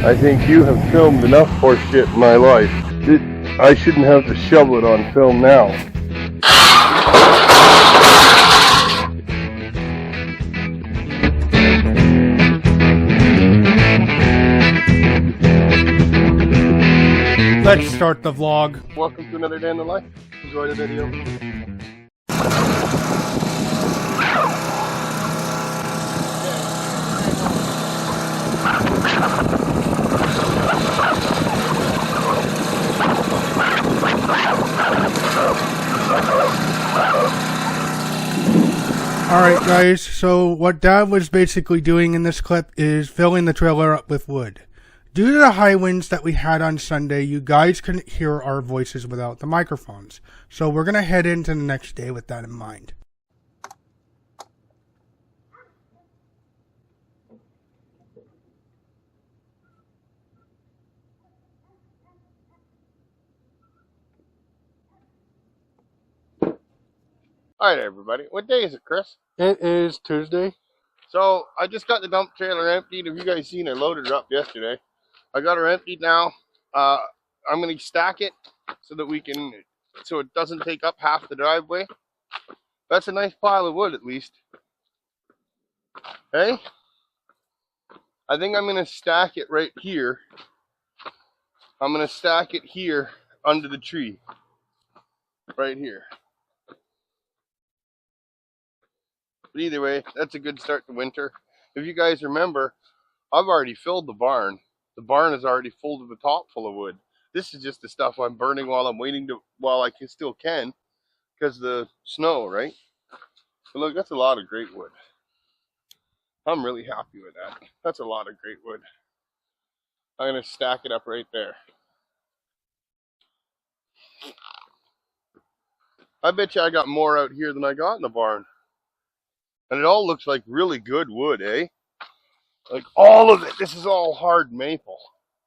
I think you have filmed enough horse shit in my life. I shouldn't have to shovel it on film now. Let's start the vlog. Welcome to another day in the life. Enjoy the video. Alright guys, so what Dad was basically doing in this clip is filling the trailer up with wood. Due to the high winds that we had on Sunday, you guys couldn't hear our voices without the microphones. So we're going to head into the next day with that in mind. Alright everybody, what day is it, Chris? It is Tuesday. So, I just got the dump trailer emptied. Have you guys seen I loaded her up yesterday? I got her emptied now. I'm going to stack it so it doesn't take up half the driveway. That's a nice pile of wood at least. Hey? I think I'm going to stack it right here. I'm going to stack it here under the tree. Right here. But either way, that's a good start to winter. If you guys remember, I've already filled the barn. The barn is already full to the top full of wood. This is just the stuff I'm burning while I still can, because of the snow, right? But look, that's a lot of great wood. I'm really happy with that. That's a lot of great wood. I'm going to stack it up right there. I bet you I got more out here than I got in the barn. And it all looks like really good wood, eh? Like all of it. This is all hard maple.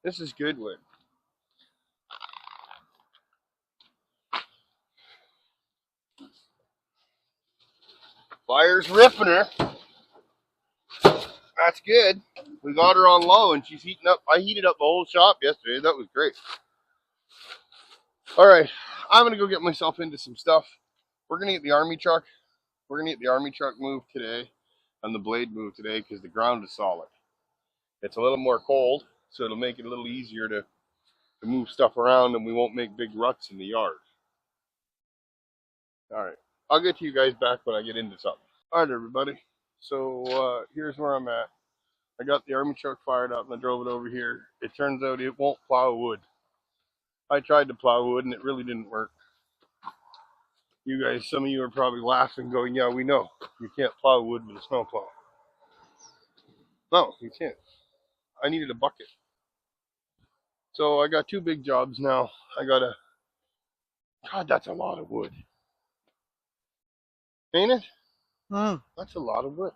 This is good wood. Fire's ripping her. That's good. We got her on low and she's heating up. I heated up the whole shop yesterday. That was great. Alright, I'm going to go get myself into some stuff. We're going to get the army truck. We're going to get the army truck moved today and the blade moved today because the ground is solid. It's a little more cold, so it'll make it a little easier to move stuff around and we won't make big ruts in the yard. Alright, I'll get to you guys back when I get into something. Alright everybody, so here's where I'm at. I got the army truck fired up and I drove it over here. It turns out it won't plow wood. I tried to plow wood and it really didn't work. You guys, some of you are probably laughing going, yeah, we know. You can't plow wood with a snowplow. No, you can't. I needed a bucket. So I got two big jobs now. God, that's a lot of wood. Ain't it? That's a lot of wood.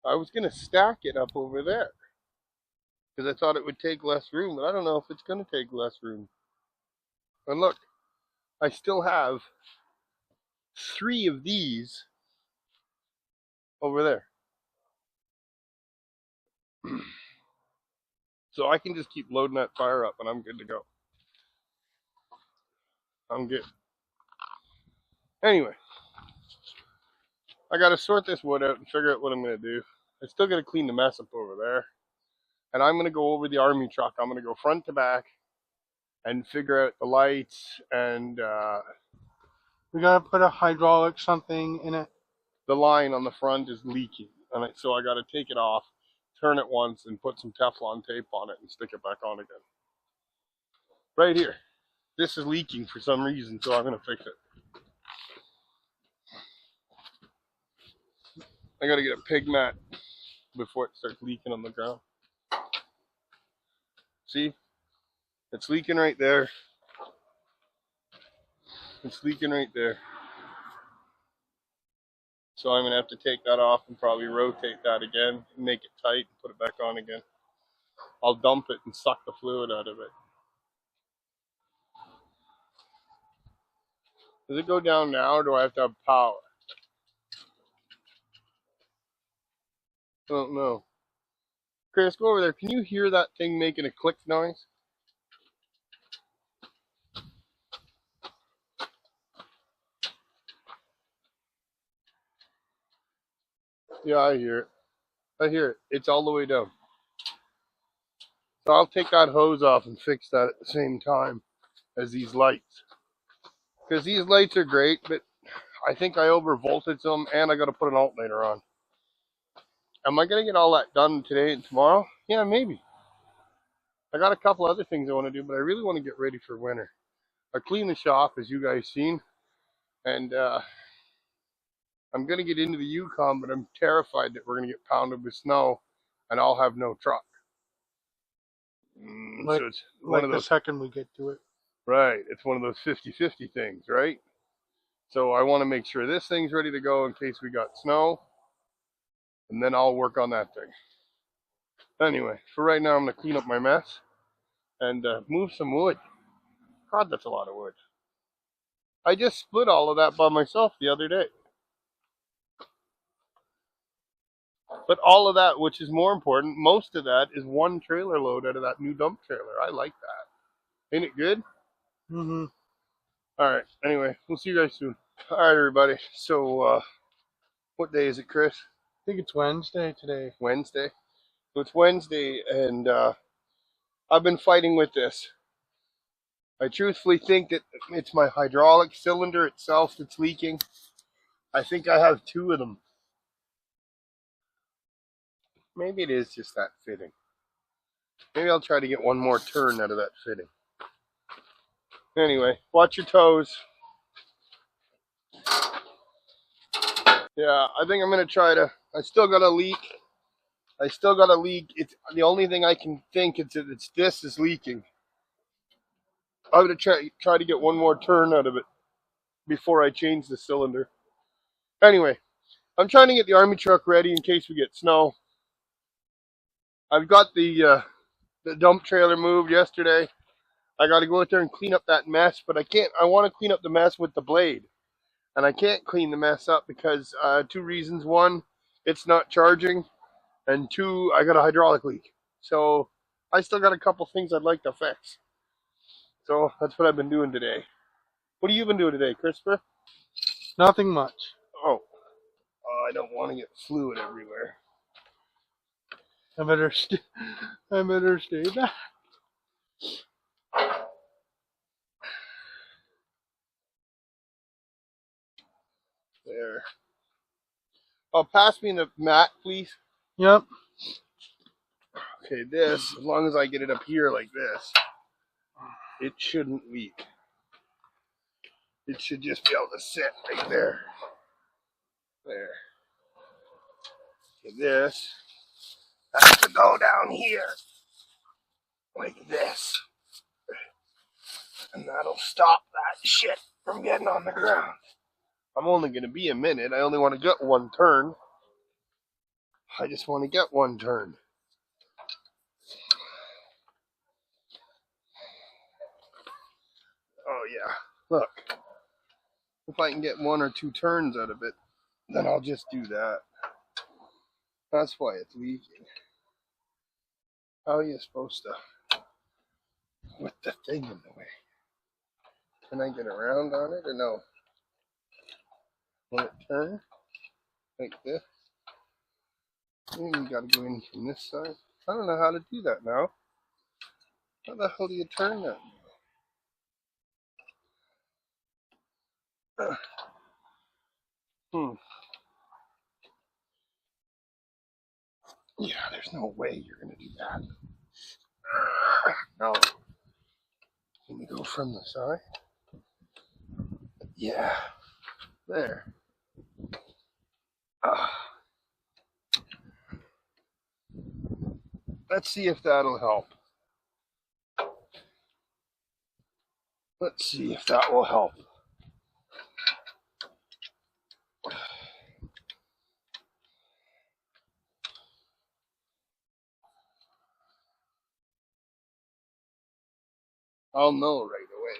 I was going to stack it up over there because I thought it would take less room, but I don't know if it's going to take less room. And look, I still have 3 of these over there. So I can just keep loading that fire up and I'm good to go. I'm good. Anyway, I got to sort this wood out and figure out what I'm going to do. I still got to clean the mess up over there. And I'm going to go over the army truck. I'm going to go front to back and figure out the lights and We got to put a hydraulic something in it. the line on the front is leaking. So I got to take it off, turn it once, and put some Teflon tape on it and stick it back on again. Right here. This is leaking for some reason, so I'm going to fix it. I got to get a pig mat before it starts leaking on the ground. See? It's leaking right there. It's leaking right there. So I'm going to have to take that off and probably rotate that again, make it tight, and put it back on again. I'll dump it and suck the fluid out of it. Does it go down now, or do I have to have power? I don't know. Chris, go over there. Can you hear that thing making a click noise? Yeah, I hear it. I hear it. It's all the way down. So I'll take that hose off and fix that at the same time as these lights. Because these lights are great, but I think I over voltage them and I got to put an alternator on. Am I going to get all that done today and tomorrow? Yeah, maybe. I got a couple other things I want to do, but I really want to get ready for winter. I cleaned the shop, as you guys seen, and I'm going to get into the Yukon, but I'm terrified that we're going to get pounded with snow and I'll have no truck. So it's one Like of the those, second we get to it. right, it's one of those 50-50 things, right? So I want to make sure this thing's ready to go in case we got snow, and then I'll work on that thing. Anyway, for right now, I'm going to clean up my mess and move some wood. God, that's a lot of wood. I just split all of that by myself the other day. But all of that, which is more important, most of that is one trailer load out of that new dump trailer. I like that. Ain't it good? Mm-hmm. All right. Anyway, we'll see you guys soon. All right, everybody. So, what day is it, Chris? I think it's Wednesday today. Wednesday. So it's Wednesday, and I've been fighting with this. I truthfully think that it's my hydraulic cylinder itself that's leaking. I think I have two of them. Maybe it is just that fitting. Maybe I'll try to get one more turn out of that fitting. Anyway, watch your toes. Yeah, I think I'm going to try to... I still got a leak. It's the only thing I can think is that this is leaking. I'm going to try to get one more turn out of it before I change the cylinder. Anyway, I'm trying to get the army truck ready in case we get snow. I've got the dump trailer moved yesterday. I got to go out there and clean up that mess, but I can't. I want to clean up the mess with the blade, and I can't clean the mess up because two reasons. One, it's not charging, and two, I got a hydraulic leak. So I still got a couple things I'd like to fix. So that's what I've been doing today. What have you been doing today, Christopher? Nothing much. Oh, I don't want to get fluid everywhere. I better stay back. There. Oh, pass me the mat, please. Yep. Okay, this, as long as I get it up here like this, it shouldn't leak. It should just be able to sit right there. There. Okay, this has to go down here like this. And that'll stop that shit from getting on the ground. I'm only going to be a minute. I only want to get one turn. I just want to get one turn. Oh, yeah. Look. If I can get one or two turns out of it, then I'll just do that. That's why it's leaking. How are you supposed to put the thing in the way? Can I get around on it or no? Will it turn like this? Maybe you gotta go in from this side. I don't know how to do that now. How the hell do you turn that? Yeah, there's no way you're gonna do that. No. Can we go from the side? Yeah. There. Let's see if that'll help. Let's see if that will help. I'll know right away.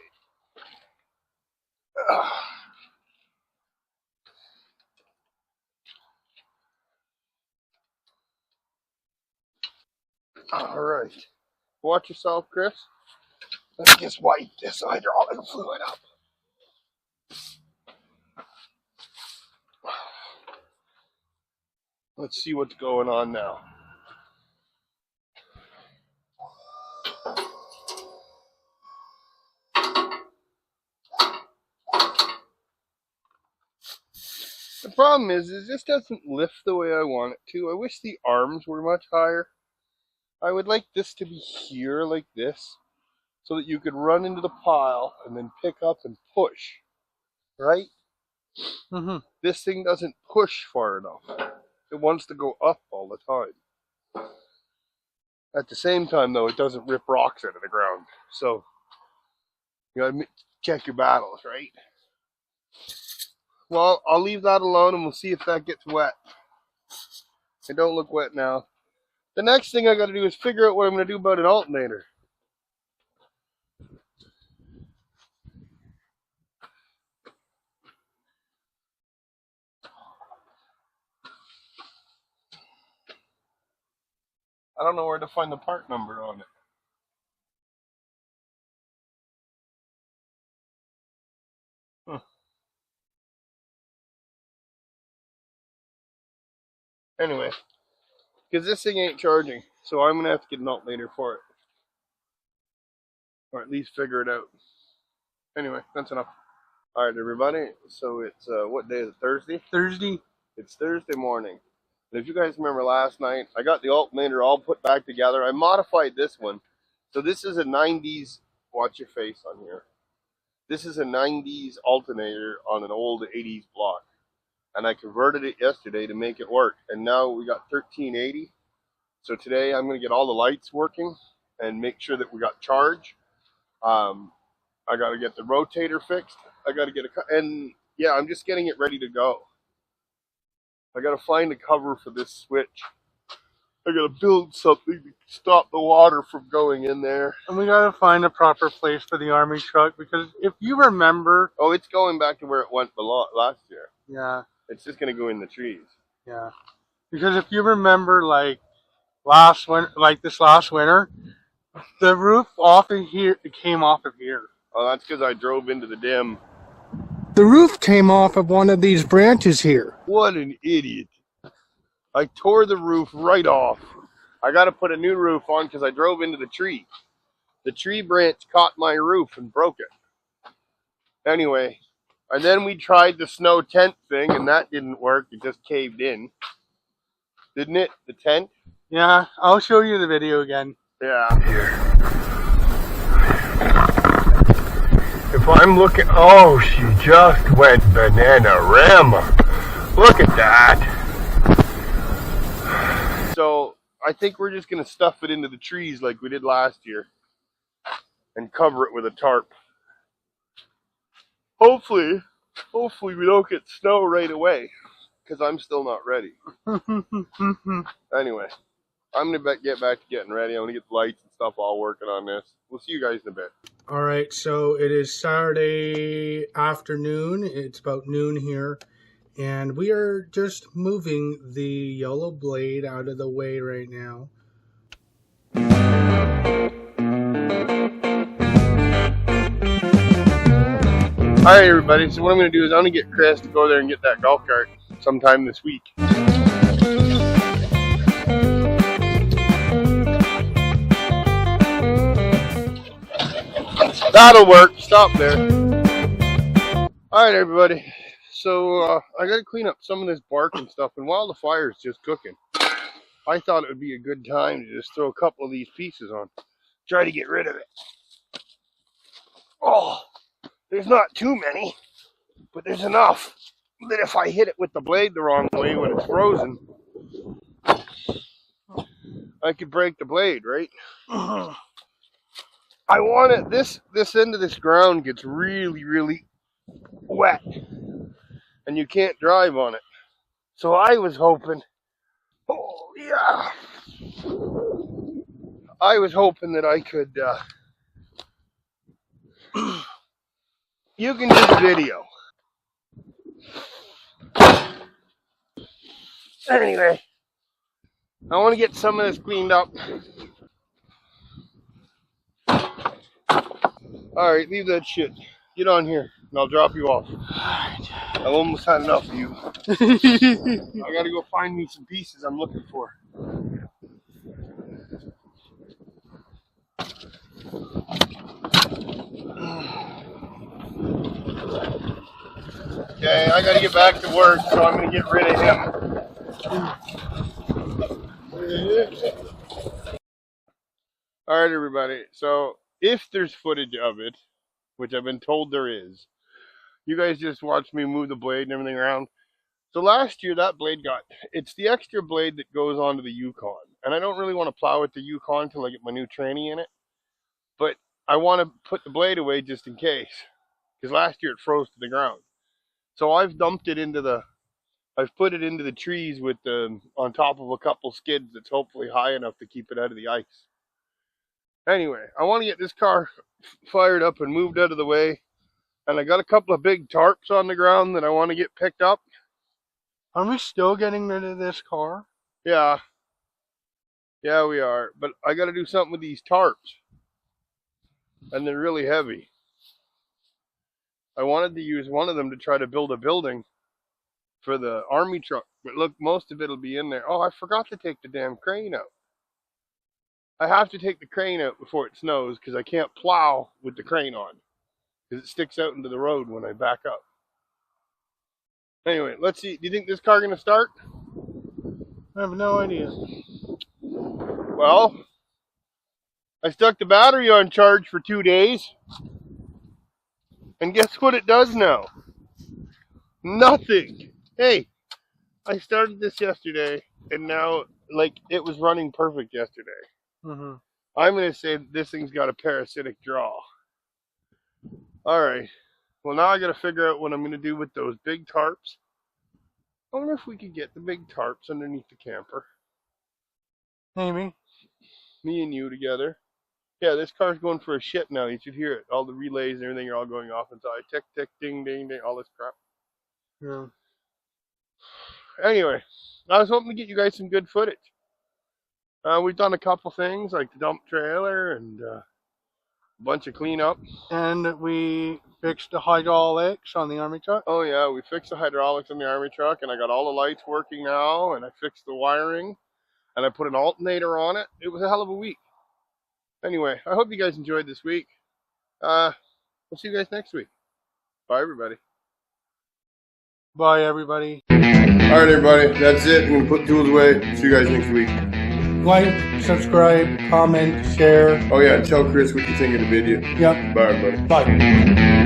All right. Watch yourself, Chris. Let's just wipe this hydraulic fluid up. Let's see what's going on now. The problem is this doesn't lift the way I want it to. I wish the arms were much higher. I would like this to be here like this, so that you could run into the pile and then pick up and push, right? Mm-hmm. This thing doesn't push far enough. It wants to go up all the time. At the same time, though, it doesn't rip rocks out of the ground. So, you gotta check your battles, right? Well, I'll leave that alone and we'll see if that gets wet. It don't look wet now. The next thing I gotta do is figure out what I'm gonna do about an alternator. I don't know where to find the part number on it. Anyway, because this thing ain't charging, so I'm gonna have to get an alternator for it, or at least figure it out. Anyway, that's enough. All right, everybody. So it's what day is it? Thursday. Thursday. It's Thursday morning. And if you guys remember last night, I got the alternator all put back together. I modified this one, so this is a '90s. Watch your face on here. This is a '90s alternator on an old '80s block. And I converted it yesterday to make it work. And now we got 1380. So today I'm going to get all the lights working and make sure that we got charge. I got to get the rotator fixed. I got to get and yeah, I'm just getting it ready to go. I got to find a cover for this switch. I got to build something to stop the water from going in there. And we got to find a proper place for the army truck, because if you remember... Oh, it's going back to where it went last year. Yeah. It's just going to go in the trees. Yeah. Because if you remember, like, this last winter, the roof off of here, it came off of here. Oh, that's because I drove into the dim. The roof came off of one of these branches here. What an idiot. I tore the roof right off. I got to put a new roof on because I drove into the tree. The tree branch caught my roof and broke it. Anyway, and then we tried the snow tent thing, and that didn't work. It just caved in. Didn't it? The tent? Yeah, I'll show you the video again. Yeah. If I'm looking... Oh, she just went banana-rama. Look at that. So, I think we're just going to stuff it into the trees like we did last year. And cover it with a tarp. Hopefully we don't get snow right away, because I'm still not ready. Anyway, I'm going to get back to getting ready. I'm going to get the lights and stuff all working on this. We'll see you guys in a bit. All right, so it is Saturday afternoon. It's about noon here. And we are just moving the yellow blade out of the way right now. Alright everybody, so what I'm going to do is I'm going to get Chris to go there and get that golf cart sometime this week. That'll work. Stop there. Alright everybody, so I got to clean up some of this bark and stuff, and while the fire's just cooking, I thought it would be a good time to just throw a couple of these pieces on. Try to get rid of it. Oh! There's not too many, but there's enough that if I hit it with the blade the wrong way when it's frozen, I could break the blade, right? I want it, this end of this ground gets really, really wet, and you can't drive on it. So I was hoping, oh yeah, I was hoping that I could, you can do video. Anyway, I want to get some of this cleaned up Alright, leave that shit. Get on here, and I'll drop you off. I've almost had enough of you. I gotta go find me some pieces I'm looking for. Okay, I gotta get back to work, so I'm gonna get rid of him. Alright, everybody. So, if there's footage of it, which I've been told there is, you guys just watch me move the blade and everything around. So last year, that blade it's the extra blade that goes onto the Yukon. And I don't really want to plow with the Yukon until I get my new tranny in it. But I want to put the blade away just in case. Because last year it froze to the ground. So I've dumped it I've put it into the trees with on top of a couple skids that's hopefully high enough to keep it out of the ice. Anyway, I want to get this car fired up and moved out of the way. And I got a couple of big tarps on the ground that I want to get picked up. Are we still getting rid of this car? Yeah. Yeah, we are. But I got to do something with these tarps. And they're really heavy. I wanted to use one of them to try to build a building for the army truck. But look, most of it will be in there. Oh, I forgot to take the damn crane out. I have to take the crane out before it snows because I can't plow with the crane on. Because it sticks out into the road when I back up. Anyway, let's see. Do you think this car going to start? I have no idea. Well, I stuck the battery on charge for 2 days. And guess what it does now? Nothing. Hey, I started this yesterday, and now, like, it was running perfect yesterday. Mm-hmm. I'm going to say this thing's got a parasitic draw. Alright. Well, now I got to figure out what I'm going to do with those big tarps. I wonder if we could get the big tarps underneath the camper. Maybe. Me and you together. Yeah, this car's going for a shit now. You should hear it. All the relays and everything are all going off inside. Tick, tick, ding, ding, ding. All this crap. Yeah. Anyway, I was hoping to get you guys some good footage. We've done a couple things like the dump trailer and a bunch of cleanup. And we fixed the hydraulics on the army truck. Oh yeah, we fixed the hydraulics on the army truck, and I got all the lights working now, and I fixed the wiring, and I put an alternator on it. It was a hell of a week. Anyway, I hope you guys enjoyed this week. We'll see you guys next week. Bye, everybody. Bye, everybody. Alright, everybody. That's it. I'm going to put tools away. See you guys next week. Like, subscribe, comment, share. Oh, yeah. Tell Chris what you think of the video. Yep. Bye, everybody. Bye.